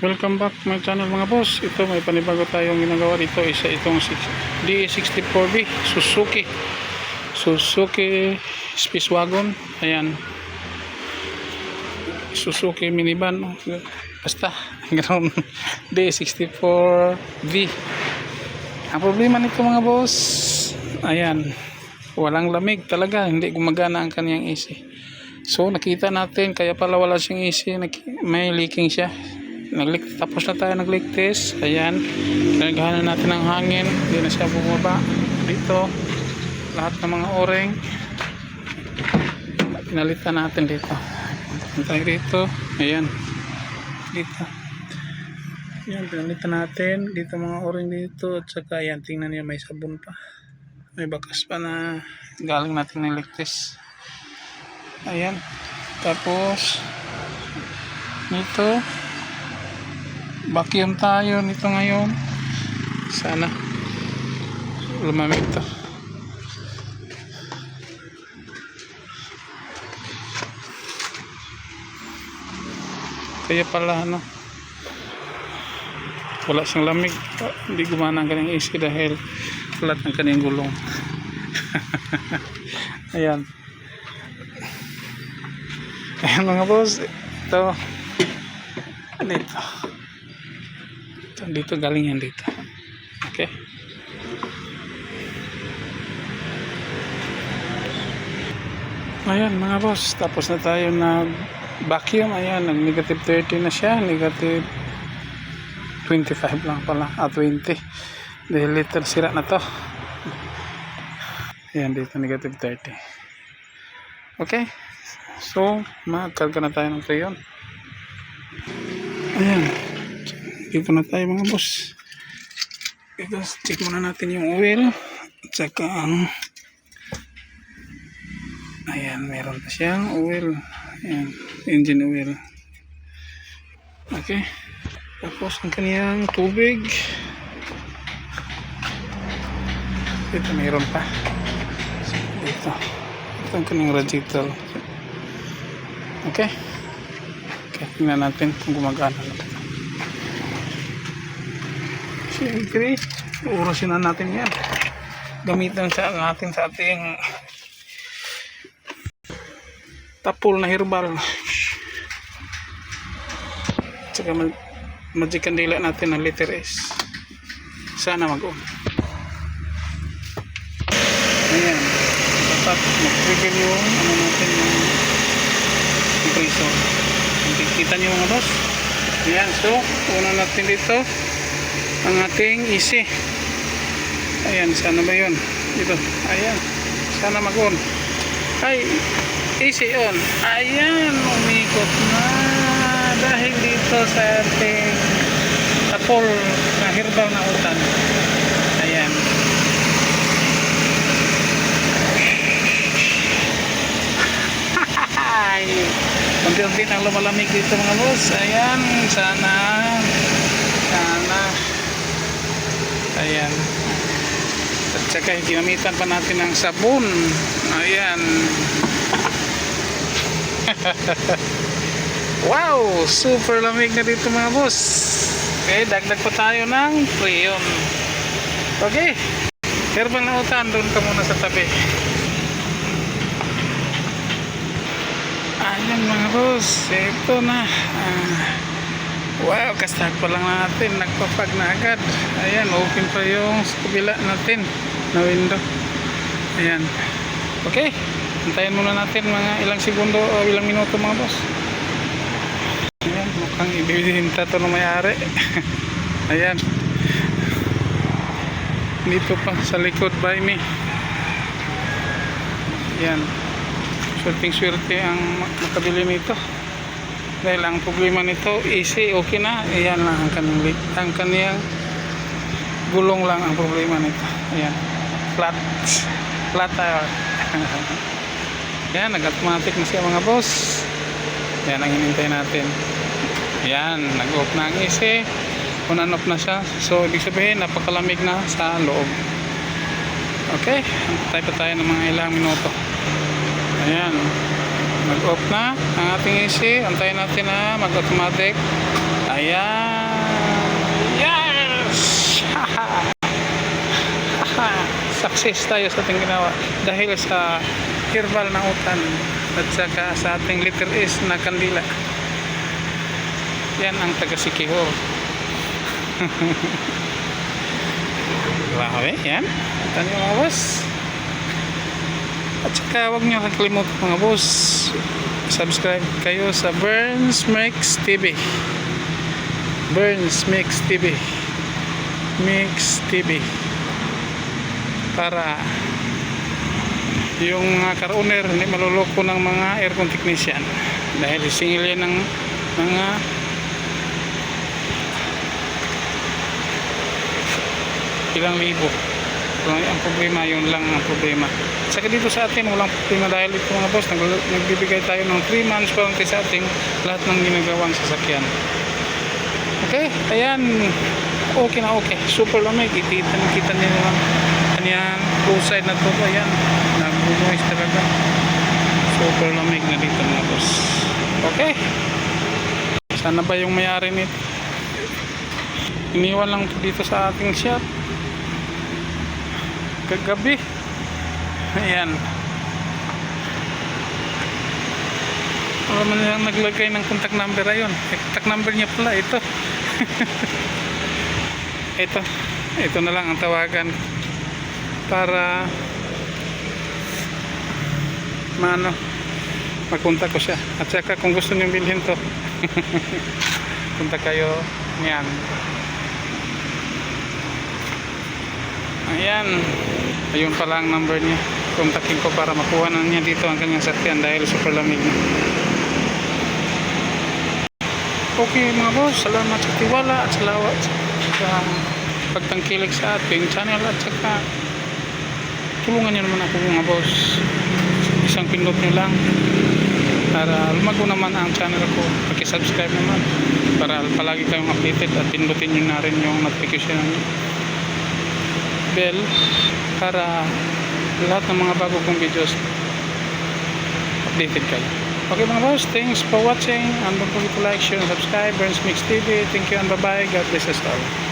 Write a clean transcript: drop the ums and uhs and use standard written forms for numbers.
Welcome back to my channel mga boss. Ito may panibago tayong ginagawa dito. Isa itong DA64B Suzuki Space Wagon. Ayan, Suzuki minivan, basta ganoon. DA64B. Ang problema nito mga boss, ayan, walang lamig talaga, hindi gumagana ang kaniyang AC. So nakita natin kaya pala wala siyang AC, may leaking siya. Tapos na tayo nag-leak test. Ayan, naghahanan natin ng hangin, hindi na siya bumaba dito. Lahat ng mga o-ring pinalitan natin dito. Tayo dito, ayan, dito, ayan, pinalitan natin dito mga o-ring dito. At saka ayan, tingnan niyo, may sabon pa, may bakas pa na galing natin ng leak test. Ayan, tapos nito vacuum tayo nito ngayon. Sana lumamig to. Kaya pala wala siyang lamig, hindi gumana ang kanyang AC dahil flat ng kanyang gulong. Ayan, ayan mga boss, ito dito galing yan dito. Okay, ayan mga boss, tapos na tayo nag vacuum. Ayan, nag negative 30 na siya, negative 25 lang pala, 20 dahil liter sira na to. Ayan, dito negative 30. Okay, so magkarga na tayo ng tuyon. Ayan, dito na tayo mga boss. Check muna natin yung oil at saka ayan, meron pa siyang oil. Ayan, engine oil. Okay, tapos ang kaniyang tubig dito, meron pa dito. Ito ang kaniyang radiator. Okay, tingnan natin kung gumagana na. Siyempre, uurasin na natin yan. Gamitan sa ating tapol na herbal. Tsaka magic candela natin na liter S. Sana mag-on. Ayan, dapat mag-trigger yung natin yung compressor. Kita nyo mga boss. Ayan, so una natin dito ang ating AC. Ayan, sana ba yun? Dito, ayan, sana mag-on. Ay, AC on. Ayan, umikot na dahil dito sa ating tapol na herbal na utan. Ayan, unti-unti nang lumalamig dito mga boss. Ayan, sana ayan, at saka ginamitan pa natin ng sabon. Ayan. Wow, super lamig na dito mga boss. Okay, dagdag pa tayo ng freon. Okay, herbal na utan, doon ka muna sa tabi. Ayan mga boss, ito na. Wow, kastag pa lang natin, nagpapag na agad. Ayan, open pa yung kabila natin na window. Ayan, okay, antayin muna natin mga ilang segundo o ilang minuto mga boss. Ayan, mukhang ibibinta to ng may-ari. Ayan, dito pa sa likod by me. Ayan, swerte ang makabili nito dahil ang problema nito AC okay na. Ayan lang ang kaniyang gulong lang ang problema nito. Ayan, flat tire. Ayan, nag-automatic na siya mga boss. Ayan ang hinintay natin. Ayan, nag-off na ang AC, on-off na siya, so ibig sabihin napakalamig na sa loob. Okay, antay pa tayo ng mga ilang minuto. Ayan, mag-off na ang ating AC. Antayin natin na mag-automatic. Ayan. success tayo sa ating ginawa dahil sa herbal na utan at saka sa ating letter S na kandila. Yan ang taga Siquijor. Grabe, yan. Ito niyo mga boss. At saka huwag niyo kakalimutan mga boss, subscribe kayo sa Burns Mix TV. Burns Mix TV. Mix TV. Para yung mga car-owner hindi maluloko ng mga aircon technician. Dahil singil yan ng mga ilang libo. Kung ang problema, yun lang ang problema. Saka dito sa atin, walang problema dahil ito mga boss, nagbibigay tayo ng 3 months warranty sa ating lahat ng ginagawang sasakyan. Okay, ayan. Okay na okay. Super lamig. Kita nyo lang. Ayan, both side na to. Ayan, nag-noise talaga. Super lamig na dito mga boss. Okay. Sana ba yung may-ari nito? Iniwan lang dito sa ating shop kagabi. Ayan. Wala man lang naglagay ng contact number. Ayun, contact number niya pala ito. ito na lang ang tawagan para magkontak ko siya. At saka kung gusto niyo bilhin to, punta kayo niyan. Ayan, ayun pala ang number niya. Kontakin ko para makuha na niya dito ang kanyang sakyan dahil super lamig na. Okay mga boss, salamat sa tiwala at salamat sa pagtangkilik sa ating channel at saka tulungan niyo naman ako mga boss. Isang pindot niyo lang para lumago naman ang channel ko. Paki-subscribe naman para palagi kayong updated at pindutin niyo na rin yung notification bell para lahat ng mga bago kong videos updated kayo. Okay mga boss, thanks for watching and don't forget to like, share and subscribe. Burns Mix TV. Thank you and bye bye. God bless us all.